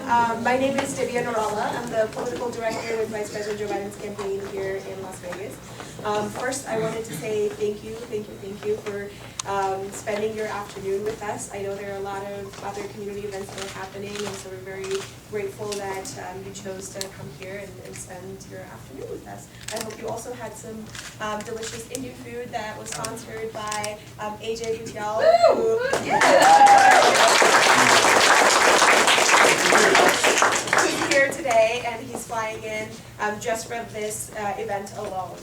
My name is Divya Narala. I'm the political director with Vice President Joe Biden's campaign here in Las Vegas. First, I wanted to say thank you for spending your afternoon with us. I know there are a lot of other community events that are happening, and so we're very grateful that you chose to come here and spend your afternoon with us. I hope you also had some delicious Indian food that was sponsored by AJ Patel, who's here today, and he's flying in just for this event alone.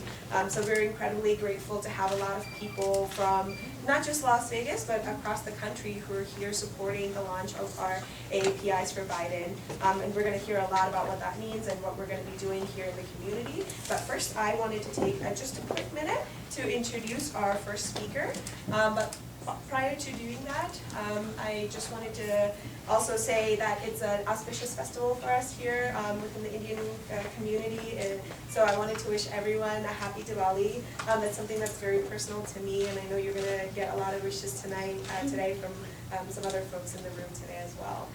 So we're incredibly grateful to have a lot of people from not just Las Vegas, but across the country who are here supporting the launch of our AAPIs for Biden. And we're going to hear a lot about what that means and what we're going to be doing here in the community. But first, I wanted to take just a quick minute to introduce our first speaker. But prior to doing that, I just wanted to also say that it's an auspicious festival for us here within the Indian community. And so I wanted to wish everyone a happy Diwali. That's something that's very personal to me, and I know you're going to get a lot of wishes today from some other folks in the room today as well.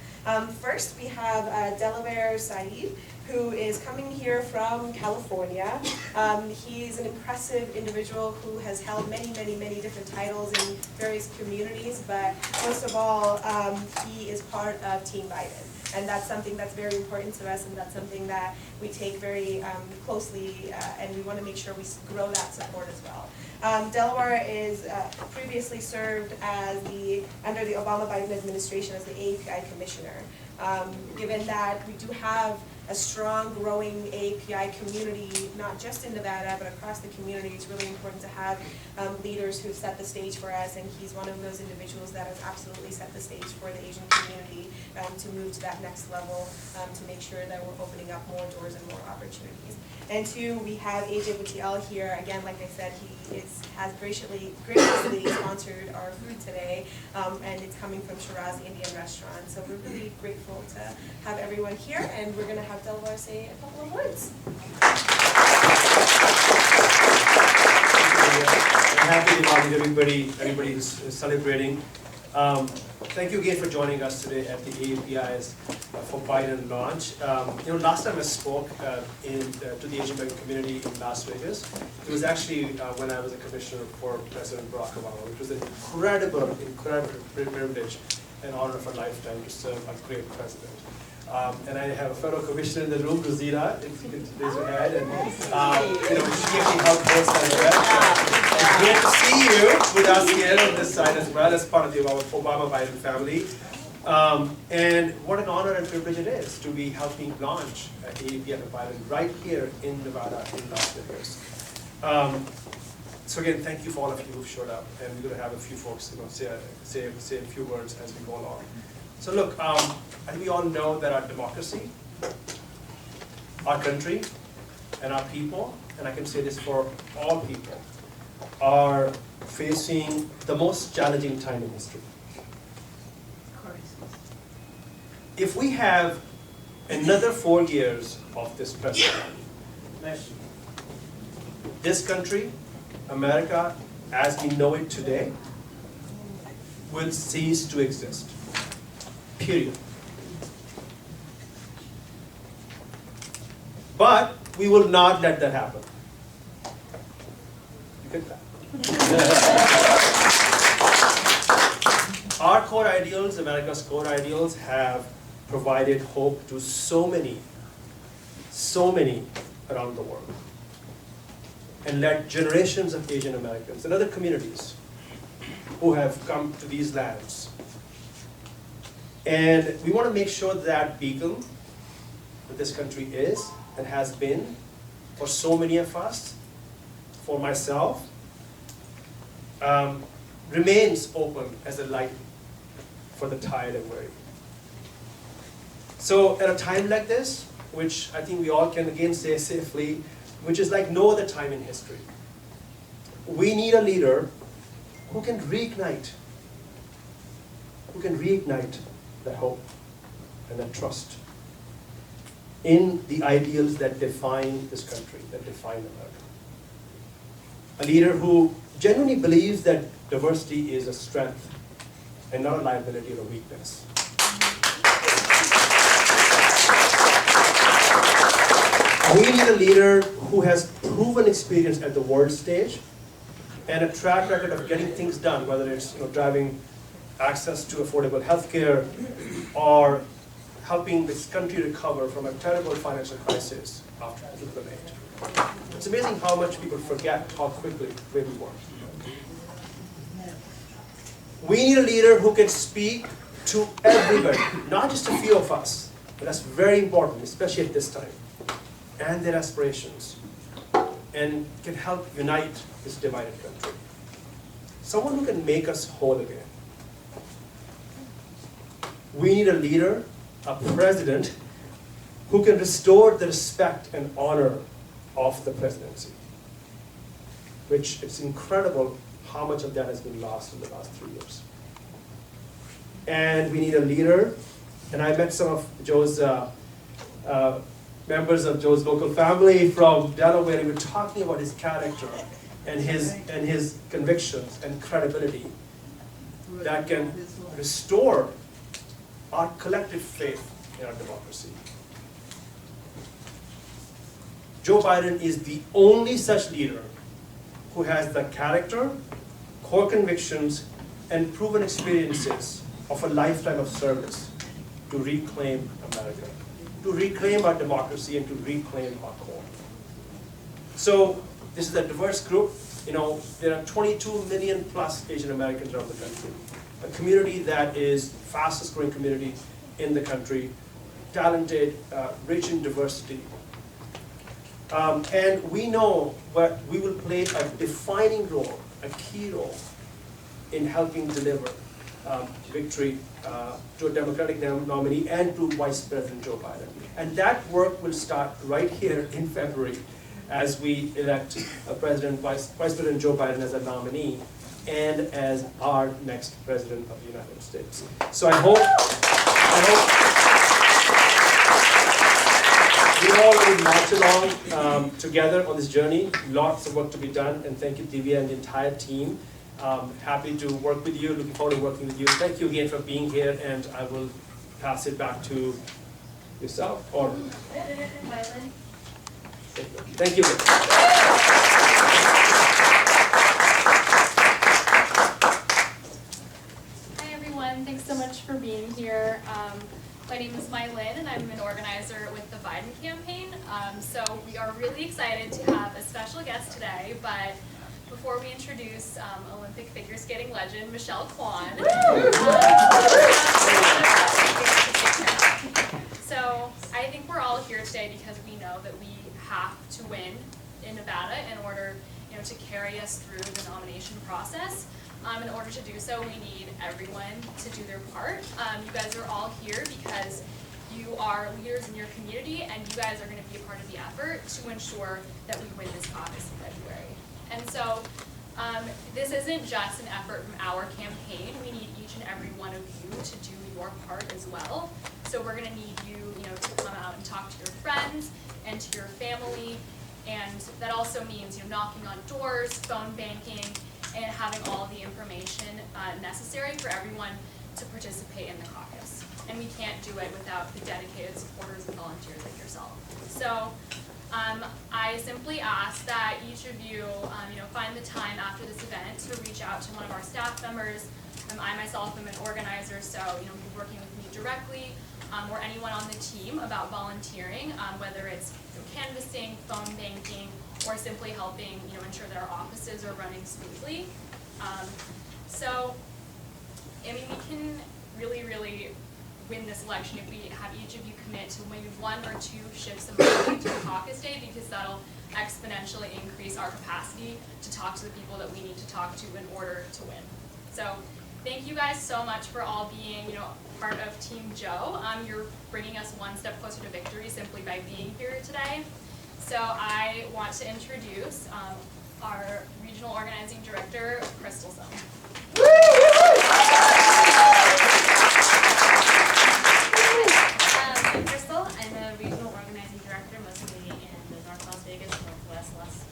First, we have Dilawar Syed, who is coming here from California. He's an impressive individual who has held many different titles in various communities, but most of all, he is part of Team Biden. And that's something that's very important to us, and that's something that we take very closely, and we want to make sure we grow that support as well. Dilawar is previously served as under the Obama-Biden administration as the AAPI commissioner. Given that we do have a strong, growing AAPI community, not just in Nevada, but across the community, it's really important to have leaders who've set the stage for us, and he's one of those individuals that has absolutely set the stage for the Asian community to move to that next level, to make sure that we're opening up more doors and more opportunities. And two, we have AJ Patel here. Again, like I said, he has graciously sponsored our food today, and it's coming from Shiraz Indian Restaurant. So we're really grateful to have everyone here, and we're going to have Dilawar say a couple of words. Happy Diwali to everybody who's celebrating. Thank you again for joining us today at the AAPIs for Biden launch. Last time I spoke to the Asian American community in Las Vegas, it was actually when I was a commissioner for President Barack Obama, which was an incredible privilege and honor of a lifetime to serve a great president. And I have a fellow commissioner in the room, Rosita, if you could raise your hand. And she gave me help both sides of that. It's great to see you with us here on this side as well as part of the Obama-Biden family. And what an honor and privilege it is to be helping launch AAPI for Biden right here in Nevada, in Las Vegas. So again, thank you for all of you who've showed up, and we're going to have a few folks say a few words as we go along. So look, I think we all know that our democracy, our country, and our people, and I can say this for all people, are facing the most challenging time in history. If we have another 4 years of this president, this country, America, as we know it today, will cease to exist. Period. But we will not let that happen. You get that? Our core ideals, America's core ideals, have provided hope to so many around the world, and led generations of Asian Americans and other communities who have come to these lands. And we want to make sure that beacon that this country is and has been for so many of us, for myself, remains open as a light for the tired and weary. So at a time like this, which I think we all can again say safely, which is like no other time in history, we need a leader who can reignite that hope and that trust in the ideals that define this country, that define America. A leader who genuinely believes that diversity is a strength and not a liability or a weakness. We need a leader who has proven experience at the world stage and a track record of getting things done, whether it's driving access to affordable healthcare or helping this country recover from a terrible financial crisis after 2008. It's amazing how much people forget how quickly we work. We need a leader who can speak to everybody, not just a few of us, but that's very important, especially at this time, and their aspirations, and can help unite this divided country. Someone who can make us whole again. We need a leader, a president, who can restore the respect and honor of the presidency, which it's incredible how much of that has been lost in the last 3 years. And we need a leader, and I met some of Joe's members of Joe's local family from Delaware, and we were talking about his character and his convictions and credibility that can restore our collective faith in our democracy. Joe Biden is the only such leader who has the character, core convictions, and proven experiences of a lifetime of service to reclaim America, to reclaim our democracy, and to reclaim our core. So this is a diverse group. There are 22 million plus Asian Americans around the country. A community that is the fastest growing community in the country, talented, rich in diversity. And we know that we will play a defining role, a key role, in helping deliver victory to a Democratic nominee and to Vice President Joe Biden. And that work will start right here in February as we elect Vice President Joe Biden as a nominee and as our next President of the United States. So I hope we all will march along together on this journey. Lots of work to be done, and thank you, Divya, and the entire team. Happy to work with you, looking forward to working with you. Thank you again for being here, and I will pass it back to yourself, or Mailinh. Thank you. Hi everyone, thanks so much for being here. My name is Mailinh and I'm an organizer with the Biden campaign. So we are really excited to have a special guest today, but before we introduce Olympic figure skating legend Kwan. So I think we're all here today because we know that we have to win in Nevada in order to carry us through the nomination process. In order to do so, we need everyone to do their part. You guys are all here because you are leaders in your community, and you guys are going to be a part of the effort to ensure that we win this caucus in February. And so this isn't just an effort from our campaign. We need each and every one of you to do your part as well. So we're going to need you, to come out and talk to your friends and to your family. And that also means, knocking on doors, phone banking, and having all the information necessary for everyone to participate in the caucus. And we can't do it without the dedicated supporters and volunteers like yourself. So I simply ask that each of you, find the time after this event to reach out to one of our staff members. I myself am an organizer, so be working with me directly, or anyone on the team about volunteering, whether it's canvassing, phone banking, or simply helping ensure that our offices are running smoothly. We can really win this election if we have each of you commit to maybe 1 or 2 shifts a month to the caucus day, because that'll exponentially increase our capacity to talk to the people that we need to talk to in order to win. So thank you guys so much for all being part of Team Joe. You're bringing us one step closer to victory simply by being here today. So I want to introduce our Regional Organizing Director, Krystal. I'm Krystal. I'm a Regional Organizing Director, mostly in the North Las Vegas, Northwest Las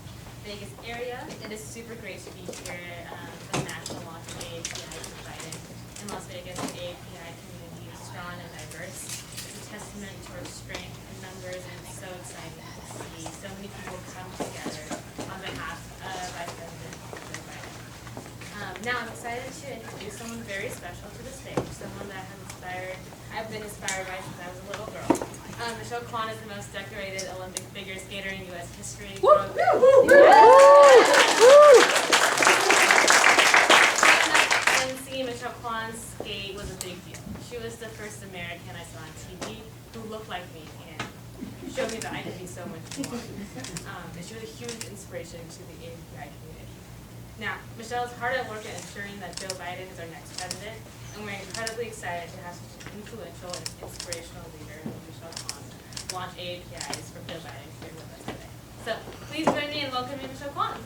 Vegas area. It is super great to be here for the national launch of AAPI provided in Las Vegas. The AAPI community is strong and diverse. It's a testament to our strength in numbers, and it's so exciting to see see so many people come together on behalf of Vice President Joe Biden. Now I'm excited to introduce someone very special to the stage, someone that I've been inspired by since I was a little girl. Michelle Kwan is the most decorated Olympic figure skater in U.S. history. And seeing Michelle Kwan skate was a big deal. She was the first American I saw on TV who looked like me and showed me that I could be so much more. And she was a huge inspiration to the AAPI community. Now, Michelle is hard at work at ensuring that Joe Biden is our next president, and we're incredibly excited to have such an influential and inspirational leader like Michelle Kwan launch AAPIs for Joe Biden here with us today. So please join me in welcoming Michelle Kwan.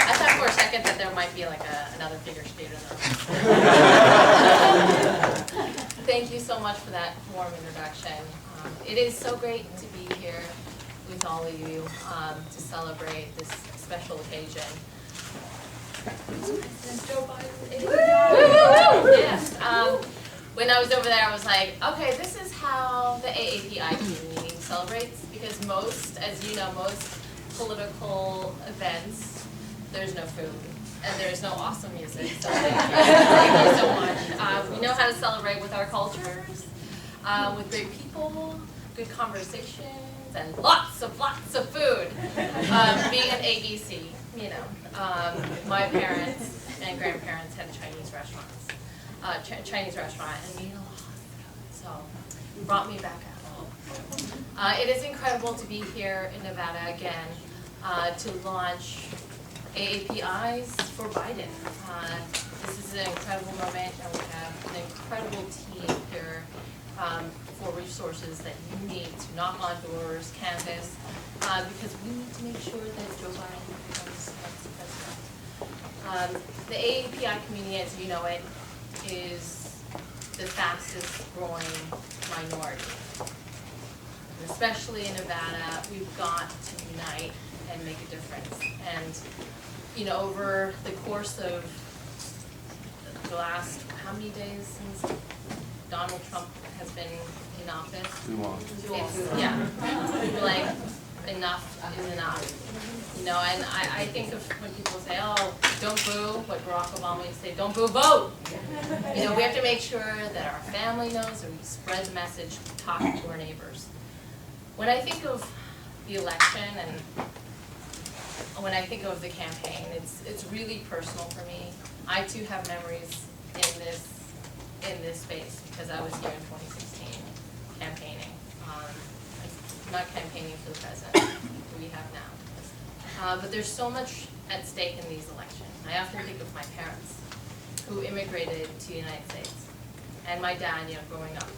I thought for a second that there might be like another figure skater there. Thank you so much for that warm introduction. It is so great to be here with all of you to celebrate this special occasion. Joe Biden. Yes. When I was over there, I was like, okay, this is how the AAPI community celebrates, because most, as you know, most political events, there's no food. And there's no awesome music, so thank you so much. We know how to celebrate with our cultures, with great people, good conversations, and lots of food. Being an ABC, you know, my parents and grandparents had a Chinese restaurant, and we ate a lot of food, so it brought me back at home. It is incredible to be here in Nevada again to launch AAPIs for Biden. This is an incredible moment, and we have an incredible team here for resources that you need to knock on doors, canvass, because we need to make sure that Joe Biden becomes next president. The AAPI community, as you know it, is the fastest growing minority. And especially in Nevada, we've got to unite and make a difference. And you know, over the course of the last, how many days since Donald Trump has been in office? Too long. Yeah, we're like, enough is enough. You know, and I think of when people say, oh, don't boo, what Barack Obama used to say, don't boo, vote. You know, we have to make sure that our family knows and we spread the message, talk to our neighbors. When I think of the election and when I think of the campaign, it's really personal for me. I too have memories in this space because I was here in 2016 campaigning. Not campaigning for the president who we have now. But there's so much at stake in these elections. I often think of my parents who immigrated to the United States. And my dad, you know, growing up,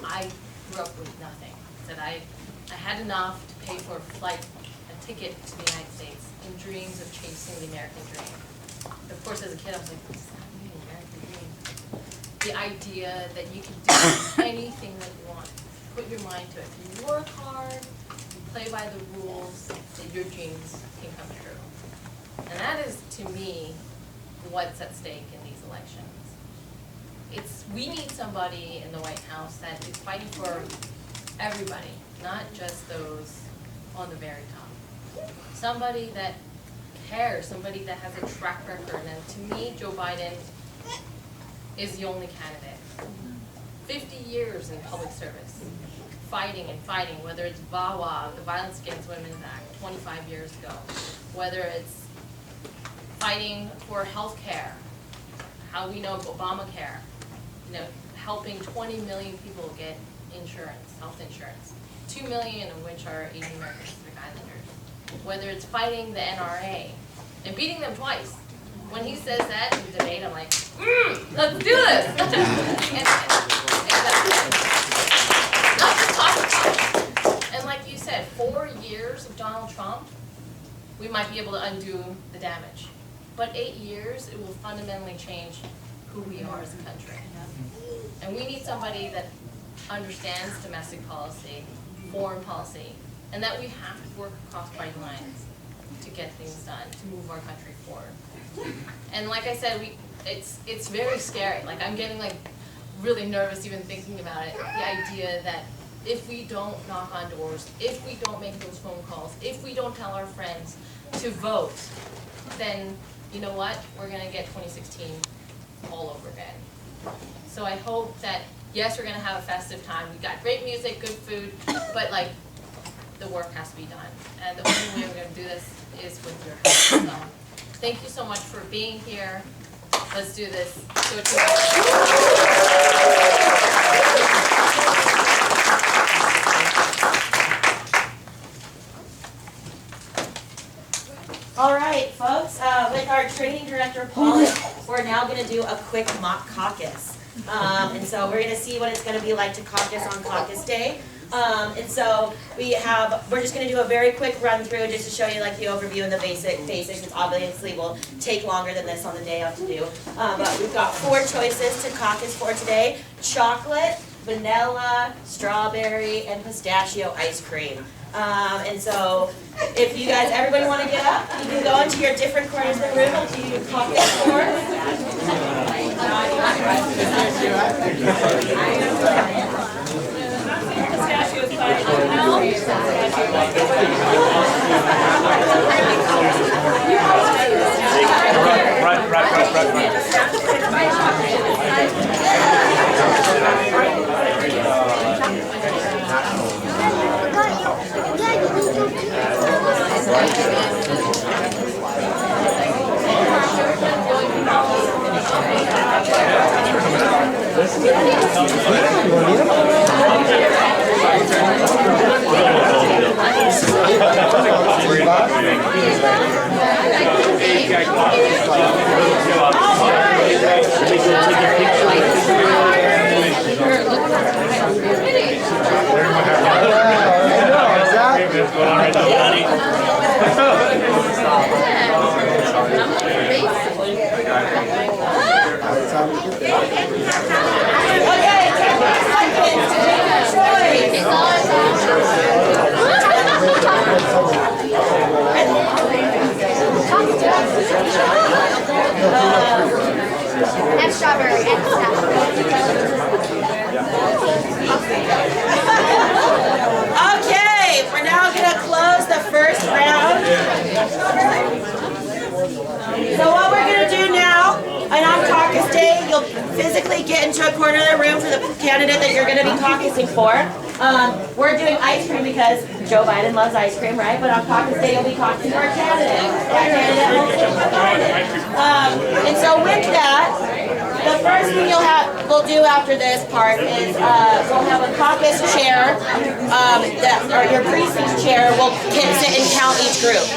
I grew up with nothing. That I had enough to pay for a ticket to the United States in dreams of chasing the American dream. Of course, as a kid, I was like, what's that mean, American dream? The idea that you can do anything that you want. Put your mind to it. If you work hard, you play by the rules, that your dreams can come true. And that is, to me, what's at stake in these elections. We need somebody in the White House that is fighting for everybody, not just those on the very top. Somebody that cares, somebody that has a track record. And to me, Joe Biden is the only candidate. 50 years in public service, fighting and fighting, whether it's VAWA, the Violence Against Women Act, 25 years ago, whether it's fighting for health care, how we know Obamacare, you know, helping 20 million people get insurance, health insurance, 2 million of which are Asian American Pacific Islanders. Whether it's fighting the NRA and beating them twice. When he says that in debate, I'm like, let's do this. and not just talk about it. And like you said, 4 years of Donald Trump, we might be able to undo the damage. But 8 years, it will fundamentally change who we are as a country. And we need somebody that understands domestic policy, foreign policy, and that we have to work across party lines to get things done, to move our country forward. And like I said, it's very scary. Like, I'm getting like really nervous even thinking about it. The idea that if we don't knock on doors, if we don't make those phone calls, if we don't tell our friends to vote, then you know what? We're gonna get 2016 all over again. So I hope that, yes, we're gonna have a festive time. We got great music, good food, but like, the work has to be done. And the only way we're gonna do this is with your help. So, thank you so much for being here. Let's do this. Do it together. All right, folks, with our training director, Paul, we're now going to do a quick mock caucus. And so we're going to see what it's going to be like to caucus on caucus day. And so we're just going to do a very quick run through just to show you like the overview and the basics. It obviously will take longer than this on the day of to do. But we've got 4 choices to caucus for today: chocolate, vanilla, strawberry, and pistachio ice cream. And so if you guys, everybody want to get up, you can go into your different corners of the room and do your caucus for. Pistachio is fine. And strawberry and Okay, we're now going to close the first round. So what we're going to do now, and on caucus day, you'll physically get into a corner of the room for the candidate that you're going to be caucusing for. We're doing ice cream because Joe Biden loves ice cream, right? But on caucus day, you'll be caucusing for a candidate. That candidate will sit behind it. And so with that, the first thing we'll do after this part is we'll have a caucus chair, or your precinct chair will sit and count each group.